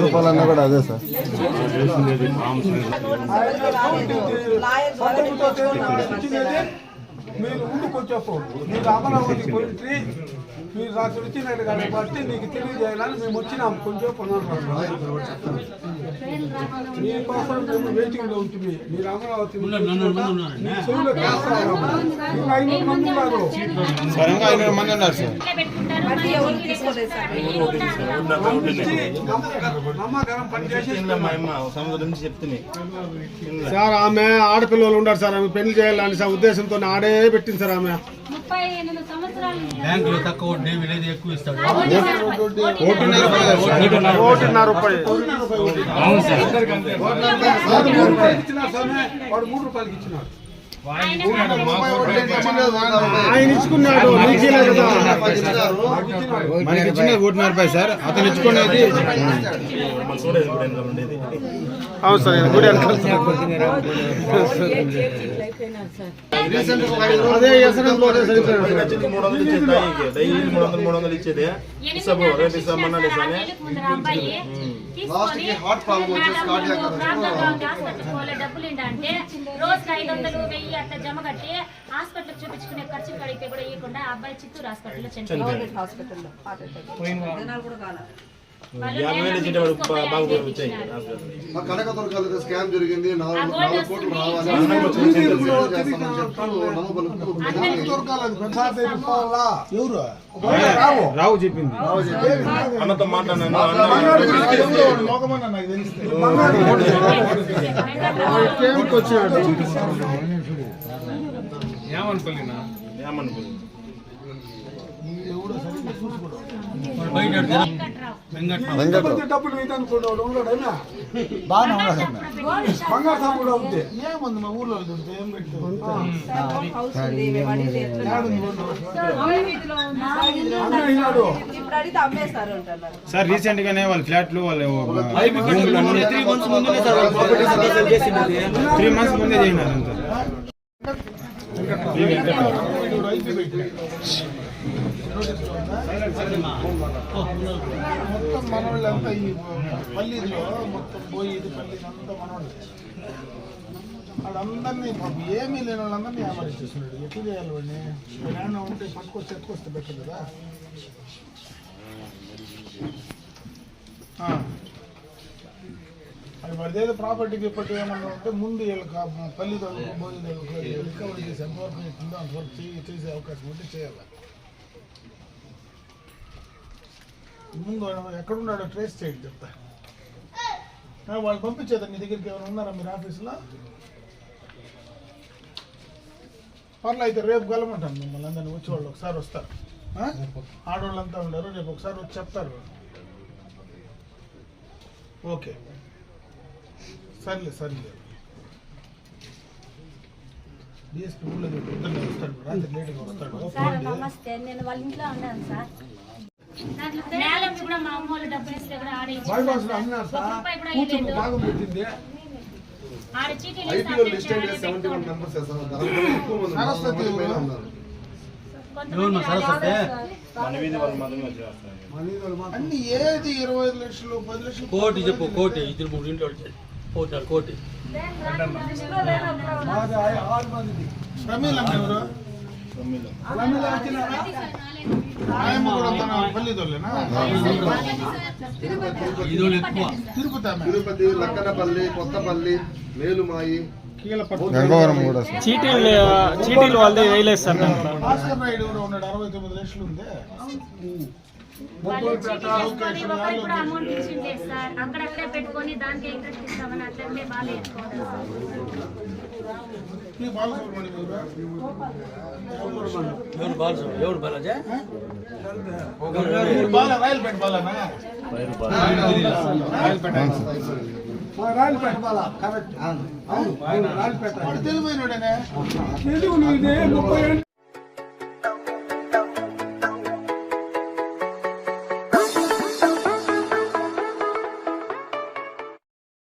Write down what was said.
రూపాయలన్నా కూడా అదే సార్. మీరు ముందుకొచ్చేపు మీకు అమరావతి పోయింట్రీ మీరు నాకు వచ్చినారు కాబట్టి నీకు తెలియజేయాలని మేము వచ్చినాం. కొంచెం మీకోసం మేము వెయిటింగ్ లో ఉంటుంది. మీరు అమరావతి చెవులో 500 మంది ఉన్నారు. 500 మంది ఉన్నారు సార్. నమ్మకం పనిచేసి సముద్రం నుంచి చెప్తుంది సార్. ఆమె ఆడపిల్లలు ఉన్నారు సార్. ఆమె పెళ్లి చేయాలని సార్ ఉద్దేశంతో ఆడే పెట్టింది సార్. ఆమె బ్యాంకులో తక్కువ వడ్డీ విలేజ్ ఎక్కువ ఇస్తాడు. 1.5 రూపాయలు వాడు 3 రూపాయలకి ఇచ్చినాడు. ఆయన ఇచ్చుకున్నాడు. మనకి ఇచ్చినది 1.5 రూపాయలు సార్. అతను ఇచ్చుకునేది అవును సార్. గుడి అదే $300 ఇచ్చేది రోజుకి 500, 1000 అట్లా జమ కట్టి హాస్పిటల్ చూపించుకునే ఖర్చు కడిగితే కూడా ఇవ్వకుండా అబ్బాయి చిత్తూరు హాస్పిటల్లో చనిపోయాడు. స్కామ్ జరిగింది. 4 కోట్లు రావాలి. రావు చెప్పింది. అన్నతో మాట్లాడినాను. డబ్బులు అనుకున్నాడు. బంగారు సాగు కూడా ఉంది. ఏముంది మా ఊర్లో సార్ రీసెంట్ గానే వాళ్ళ ఫ్లాట్లు వాళ్ళు 3 months ముందే చేసినారు అంతా. మొత్తం మనవాళ్ళంతా ఈ పల్లీలో మొత్తం పోయి ఇది పల్లి అంతా మనవాళ్ళు. వాళ్ళందరినీ ఏమీ లేని వాళ్ళందరినీ ఏమరిస్తున్నాడు. ఎట్లు చేయాలి వాడిని? ఏమైనా ఉంటే పట్టుకొచ్చి ఎత్తుకొస్తే పెట్టదు కదా. అది వాడిదేదో ప్రాపర్టీకి ఇప్పటి ఏమన్నా ఉంటే ముందు వీళ్ళకి పల్లి రికవరీ చేసి ఎంతవరకు ఉందో అంతవరకు చేసే అవకాశం ఉంటే చేయాలి. ముందు ఎక్కడున్నాడో ట్రేస్ చేయండి చెప్తా. వాళ్ళు పంపించేదాన్ని నీ దగ్గరికి ఎవరు ఉన్నారా మీరు ఆఫీసులో? పర్లేదు అయితే రేపు కలమంటాను మిమ్మల్ని అందరినీ. వచ్చేవాళ్ళు ఒకసారి వస్తారు. ఆడవాళ్ళంతా ఉండరు. రేపు ఒకసారి వచ్చి చెప్తారు. ఓకే సర్లే సర్లే. డిఎస్పీ ఊళ్ళో పొద్దున్నే వస్తాడు. రాత్రి లేట్గా వస్తాడు. నమస్తే, నేను వాళ్ళ ఇంట్లో ఉన్నాను సార్. కూడా మా అమ్మ వాళ్ళు డబ్బులు ఇస్తే కూడా ఆడ అన్ని ఏది 25 లక్షలు 10 లక్షలు కోటి చెప్పు. కోటి 2-3 ఇంట్లో కోటి. ప్రమీల ఎవరు? తిరుపతి, లక్కనపల్లి, కొత్తపల్లి, మేలుమాయి, చీటీలు వాళ్ళదే వేయలేదు సార్. భాస్కర్ నాయుడు కూడా ఉన్నాడు. 69 లక్షలు ఉంది. అమౌంట్ ఇచ్చిండే సార్. అక్కడక్కడే పెట్టుకొని దానికి ఇంట్రెస్ట్ ఇస్తామని అట్లనే బాగా ఎవరు బాలాజీ? తెలివైన